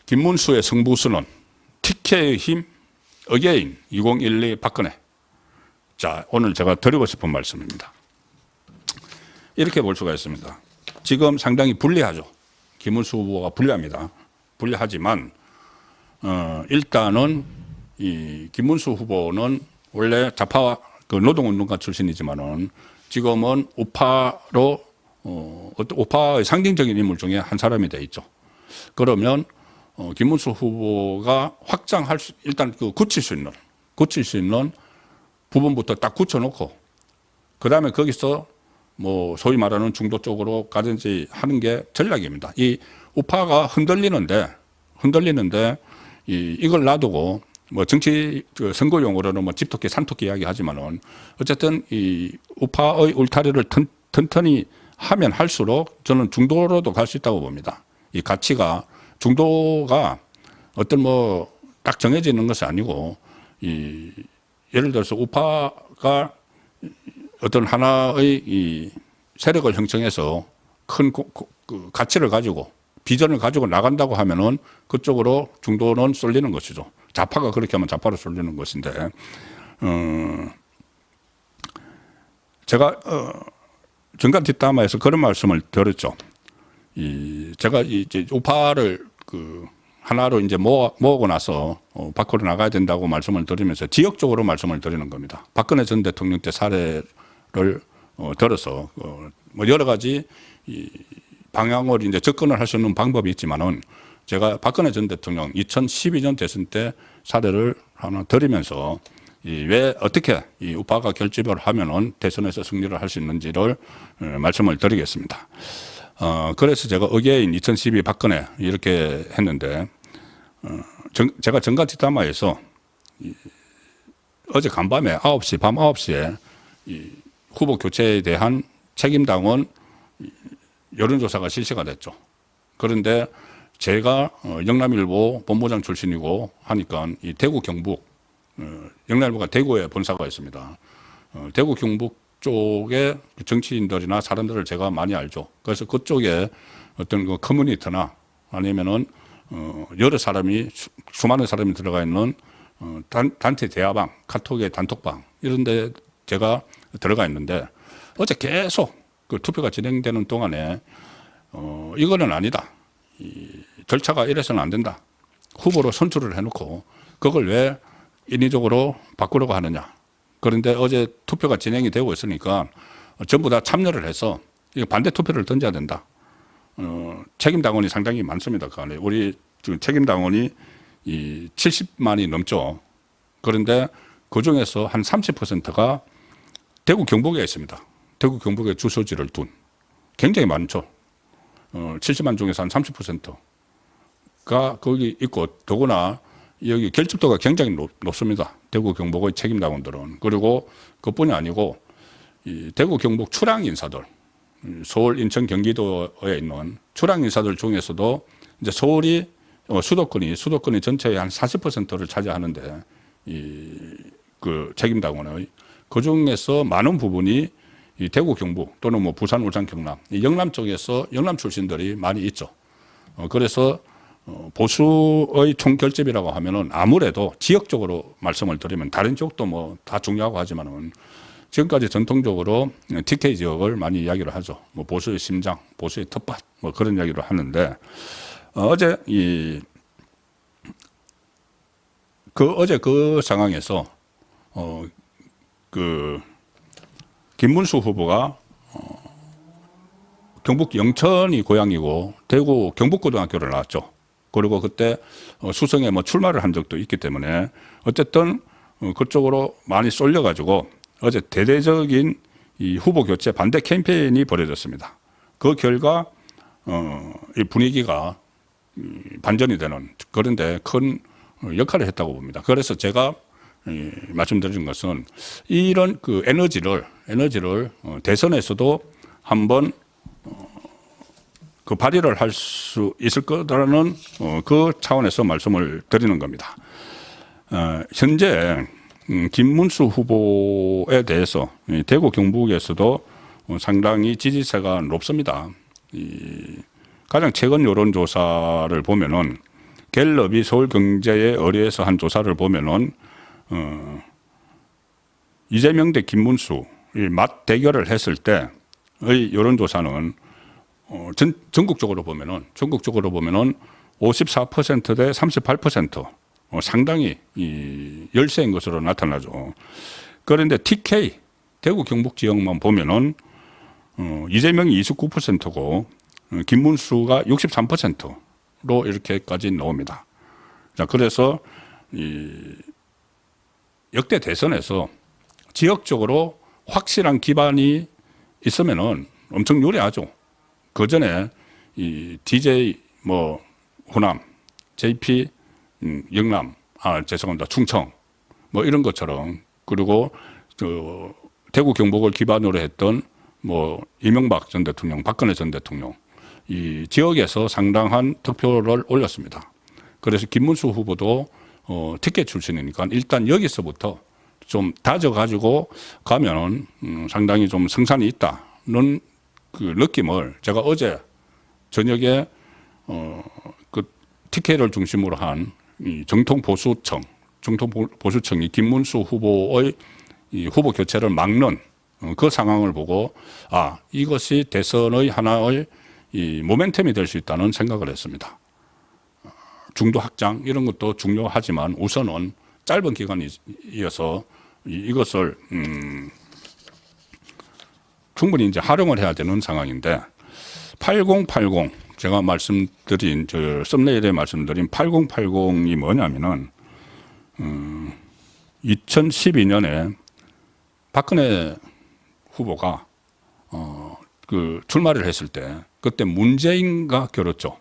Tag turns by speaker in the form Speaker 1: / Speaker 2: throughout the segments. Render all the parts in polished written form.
Speaker 1: 김문수의 승부수는 TK의 힘, 어게인 2012 박근혜. 자, 오늘 제가 드리고 싶은 말씀입니다. 이렇게 볼 수가 있습니다. 지금 상당히 불리하죠. 김문수 후보가 불리합니다. 불리하지만 일단은 이 김문수 후보는 원래 좌파 노동운동가 출신이지만은 지금은 우파로 우파의 상징적인 인물 중에 한 사람이 돼 있죠. 그러면 김문수 후보가 확장할 수, 일단 굳힐 수 있는 부분부터 딱 굳혀놓고 그 다음에 거기서 뭐 소위 말하는 중도 쪽으로 가든지 하는 게 전략입니다. 이 우파가 흔들리는데 이걸 놔두고 뭐 정치 선거 용어로는 뭐 집토끼 산토끼 이야기 하지만은 어쨌든 이 우파의 울타리를 튼튼히 하면 할수록 저는 중도로도 갈 수 있다고 봅니다. 이 가치가 중도가 어떤 뭐 딱 정해지는 것이 아니고 이 예를 들어서 우파가 어떤 하나의 이 세력을 형성해서 큰 그 가치를 가지고 비전을 가지고 나간다고 하면은 그쪽으로 중도는 쏠리는 것이죠. 좌파가 그렇게 하면 좌파로 쏠리는 것인데, 제가 정관 뒷담화에서 그런 말씀을 드렸죠. 제가 이제 우파를 하나로 이제 모으고 나서 밖으로 나가야 된다고 말씀을 드리면서 지역적으로 말씀을 드리는 겁니다. 박근혜 전 대통령 때 사례를 들어서 뭐 여러 가지 방향으로 이제 접근을 할 수 있는 방법이 있지만은 제가 박근혜 전 대통령 2012년 대선 때 사례를 하나 드리면서 왜 어떻게 이 우파가 결집을 하면은 대선에서 승리를 할 수 있는지를 말씀을 드리겠습니다. 그래서 제가 어게인 2012 박근혜 이렇게 했는데, 제가 정관 뒷담화에서 어제 간밤에 밤 9시에 이 후보 교체에 대한 책임당원 여론조사가 실시가 됐죠. 그런데 제가 영남일보 본부장 출신이고 하니까 이 대구 경북, 영남일보가 대구에 본사가 있습니다. 대구 경북 쪽에 정치인들이나 사람들을 제가 많이 알죠. 그래서 그쪽에 어떤 그 커뮤니티나 아니면은 여러 사람이 수많은 사람이 들어가 있는 단체 대화방, 카톡의 단톡방 이런 데 제가 들어가 있는데 어제 계속 그 투표가 진행되는 동안에 이거는 아니다. 이 절차가 이래서는 안 된다. 후보로 선출을 해놓고 그걸 왜 인위적으로 바꾸려고 하느냐. 그런데 어제 투표가 진행이 되고 있으니까 전부 다 참여를 해서 반대 투표를 던져야 된다. 책임당원이 상당히 많습니다. 그 안에 우리 지금 책임당원이 70만이 넘죠. 그런데 그 중에서 한 30%가 대구 경북에 있습니다. 대구 경북에 주소지를 둔 굉장히 많죠. 70만 중에서 한 30%가 거기 있고 더구나 여기 결집도가 굉장히 높습니다. 대구 경북의 책임당원들은. 그리고 그뿐이 아니고 이 대구 경북 출향 인사들, 서울, 인천, 경기도에 있는 출향 인사들 중에서도 이제 서울이 수도권이 전체의 한 40%를 차지하는데 그 책임당원의 그 중에서 많은 부분이 이 대구 경북 또는 뭐 부산, 울산, 경남, 이 영남 쪽에서 영남 출신들이 많이 있죠. 그래서 보수의 총결집이라고 하면은 아무래도 지역적으로 말씀을 드리면 다른 지역도 뭐 다 중요하고 하지만은 지금까지 전통적으로 TK 지역을 많이 이야기를 하죠. 뭐 보수의 심장, 보수의 텃밭 뭐 그런 이야기를 하는데 어제 어제 그 상황에서 김문수 후보가 경북 영천이 고향이고 대구 경북고등학교를 나왔죠. 그리고 그때 수성에 뭐 출마를 한 적도 있기 때문에 어쨌든 그쪽으로 많이 쏠려가지고 어제 대대적인 이 후보 교체 반대 캠페인이 벌어졌습니다. 그 결과 이 분위기가 반전이 되는 그런데 큰 역할을 했다고 봅니다. 그래서 제가 말씀드린 것은 이런 그 에너지를 대선에서도 한번 그 발휘를 할 수 있을 거라는 그 차원에서 말씀을 드리는 겁니다. 현재 김문수 후보에 대해서 대구 경북에서도 상당히 지지세가 높습니다. 가장 최근 여론조사를 보면은 갤럽이 서울경제에 의뢰해서 한 조사를 보면은 이재명 대 김문수 이 맞 대결을 했을 때의 여론조사는 전국적으로 보면은 54%대 38% 상당히 이 열세인 것으로 나타나죠. 그런데 TK 대구 경북 지역만 보면은 이재명이 29%고 김문수가 63%로 이렇게까지 나옵니다. 자, 그래서 이 역대 대선에서 지역적으로 확실한 기반이 있으면은 엄청 유리하죠. 그 전에 이 DJ 뭐 호남, JP 영남, 죄송합니다, 충청 뭐 이런 것처럼 그리고 대구 경북을 기반으로 했던 뭐 이명박 전 대통령, 박근혜 전 대통령 이 지역에서 상당한 득표를 올렸습니다. 그래서 김문수 후보도 특혜 출신이니까 일단 여기서부터 좀 다져가지고 가면은 상당히 좀 성산이 있다는 그 느낌을 제가 어제 저녁에 그 TK를 중심으로 한 이 정통보수청이 김문수 후보의 이 후보 교체를 막는 그 상황을 보고 이것이 대선의 하나의 이 모멘텀이 될 수 있다는 생각을 했습니다. 중도 확장 이런 것도 중요하지만 우선은 짧은 기간이어서 이것을 충분히 이제 활용을 해야 되는 상황인데 8080 제가 말씀드린 썸네일에 말씀드린 8080이 뭐냐면은 2012년에 박근혜 후보가 그 출마를 했을 때 그때 문재인과 겨뤘죠.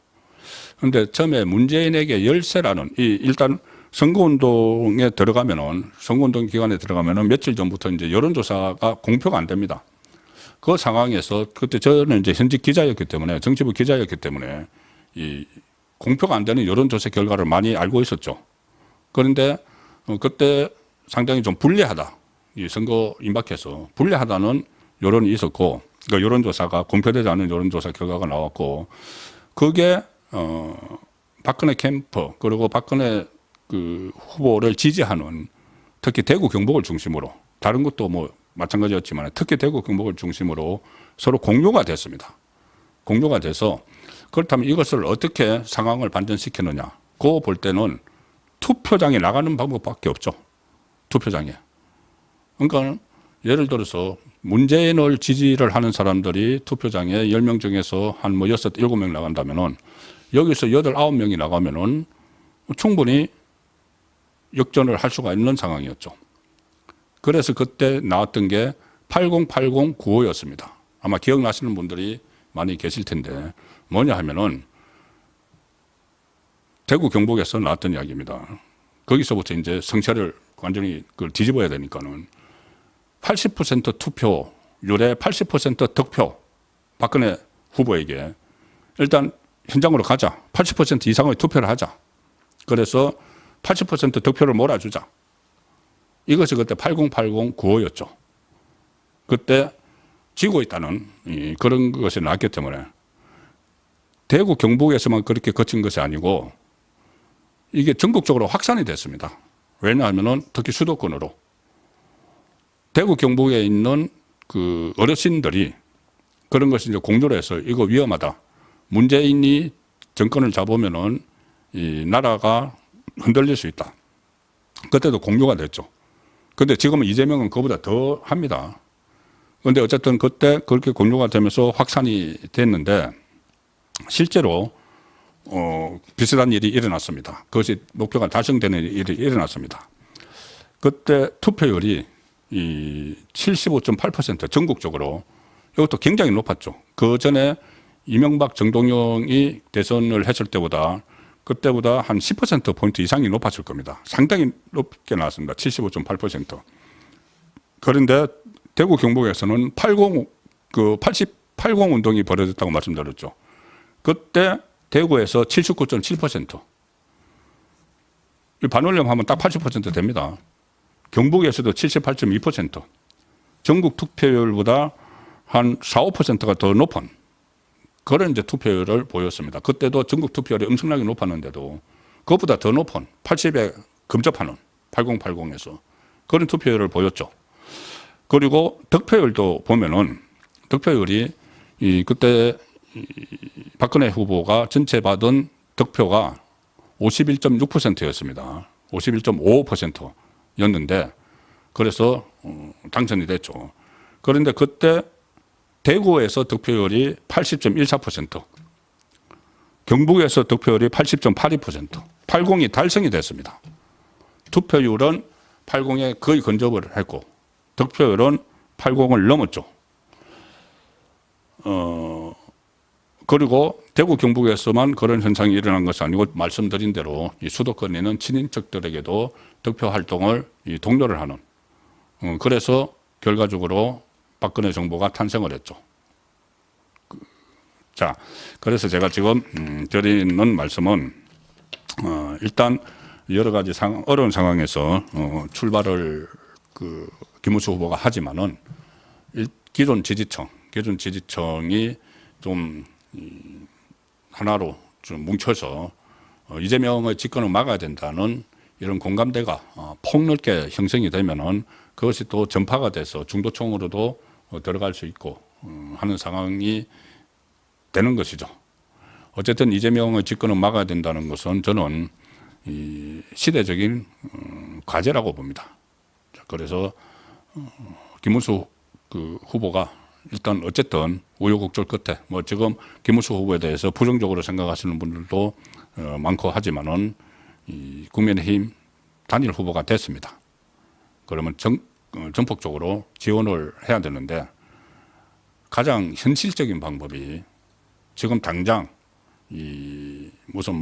Speaker 1: 그런데 처음에 문재인에게 열세라는 일단 선거운동에 들어가면은 선거운동 기간에 들어가면은 며칠 전부터 이제 여론조사가 공표가 안 됩니다. 그 상황에서 그때 저는 이제 현직 기자였기 때문에 정치부 기자였기 때문에 이 공표가 안 되는 여론조사 결과를 많이 알고 있었죠. 그런데 그때 상당히 좀 불리하다. 이 선거 임박해서 불리하다는 여론이 있었고 그 여론조사가 공표되지 않은 여론조사 결과가 나왔고 그게 박근혜 캠프 그리고 박근혜 그 후보를 지지하는 특히 대구 경북을 중심으로 다른 것도 뭐 마찬가지였지만 특히 대구 경북을 중심으로 서로 공유가 됐습니다. 공유가 돼서 그렇다면 이것을 어떻게 상황을 반전시키느냐. 그거 볼 때는 투표장에 나가는 방법밖에 없죠. 투표장에. 그러니까 예를 들어서 문재인을 지지를 하는 사람들이 투표장에 10명 중에서 한 뭐 6, 7명 나간다면은 여기서 8, 9명이 나가면은 충분히 역전을 할 수가 있는 상황이었죠. 그래서 그때 나왔던 게 808095였습니다. 아마 기억나시는 분들이 많이 계실 텐데 뭐냐 하면은 대구 경북에서 나왔던 이야기입니다. 거기서부터 이제 성찰을 완전히 그걸 뒤집어야 되니까는 80% 투표율에 80% 득표 박근혜 후보에게 일단 현장으로 가자. 80% 이상의 투표를 하자. 그래서 80% 득표를 몰아주자. 이것이 그때 808095였죠. 그때 지고 있다는 그런 것이 나왔기 때문에 대구 경북에서만 그렇게 거친 것이 아니고 이게 전국적으로 확산이 됐습니다. 왜냐하면은 특히 수도권으로 대구 경북에 있는 그 어르신들이 그런 것을 이제 공조를 해서 이거 위험하다. 문재인이 정권을 잡으면은 이 나라가 흔들릴 수 있다. 그때도 공유가 됐죠. 근데 지금은 이재명은 그보다 더 합니다. 그런데 어쨌든 그때 그렇게 공유가 되면서 확산이 됐는데 실제로 비슷한 일이 일어났습니다. 그것이 목표가 달성되는 일이 일어났습니다. 그때 투표율이 이 75.8% 전국적으로 이것도 굉장히 높았죠. 그 전에 이명박 정동영이 대선을 했을 때보다 그때보다 한 10%포인트 이상이 높았을 겁니다. 상당히 높게 나왔습니다. 75.8%. 그런데 대구 경북에서는 80 운동이 벌어졌다고 말씀드렸죠. 그때 대구에서 79.7%. 반올림하면 딱 80% 됩니다. 경북에서도 78.2%. 전국 투표율보다 한 4, 5%가 더 높은 그런 이제 투표율을 보였습니다. 그때도 전국 투표율이 엄청나게 높았는데도 그것보다 더 높은 80에 근접하는 8080에서 그런 투표율을 보였죠. 그리고 득표율도 보면은 득표율이 그때 박근혜 후보가 전체 받은 득표가 51.6%였습니다. 51.55%였는데 그래서 당선이 됐죠. 그런데 그때 대구에서 득표율이 80.14%, 경북에서 득표율이 80.82%, 80이 달성이 됐습니다. 투표율은 80에 거의 근접을 했고 득표율은 80을 넘었죠. 그리고 대구 경북에서만 그런 현상이 일어난 것이 아니고 말씀드린 대로 이 수도권에 있는 친인척들에게도 득표 활동을 독려를 하는 그래서 결과적으로 박근혜 정부가 탄생을 했죠. 자, 그래서 제가 지금 드리는 말씀은 일단 여러 가지 어려운 상황에서 출발을 김문수 후보가 하지만은 기존 지지층이 좀 하나로 좀 뭉쳐서 이재명의 집권을 막아야 된다는 이런 공감대가 폭넓게 형성이 되면은 그것이 또 전파가 돼서 중도층으로도 들어갈 수 있고 하는 상황이 되는 것이죠. 어쨌든 이재명의 집권을 막아야 된다는 것은 저는 시대적인 과제라고 봅니다. 그래서 김문수 후보가 일단 어쨌든 우여곡절 끝에 뭐 지금 김문수 후보에 대해서 부정적으로 생각하시는 분들도 많고 하지만은 국민의힘 단일 후보가 됐습니다. 그러면 전폭적으로 지원을 해야 되는데 가장 현실적인 방법이 지금 당장 무슨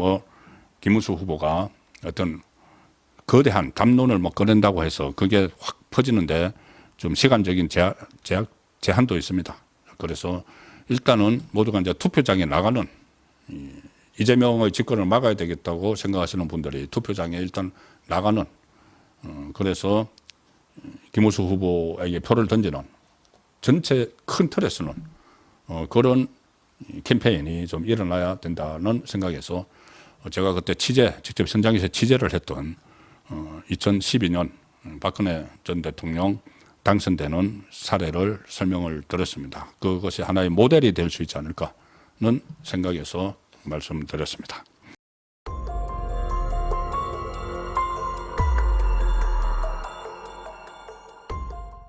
Speaker 1: 김문수 후보가 어떤 거대한 담론을 꺼낸다고 해서 그게 확 퍼지는데 좀 시간적인 제한도 있습니다. 그래서 일단은 모두가 이제 투표장에 나가는 이재명의 집권을 막아야 되겠다고 생각하시는 분들이 투표장에 일단 나가는 그래서 김문수 후보에게 표를 던지는 전체 큰 틀에서는 그런 캠페인이 좀 일어나야 된다는 생각에서 제가 그때 직접 현장에서 취재를 했던 2012년 박근혜 전 대통령 당선되는 사례를 설명을 드렸습니다. 그것이 하나의 모델이 될 수 있지 않을까는 생각에서 말씀드렸습니다.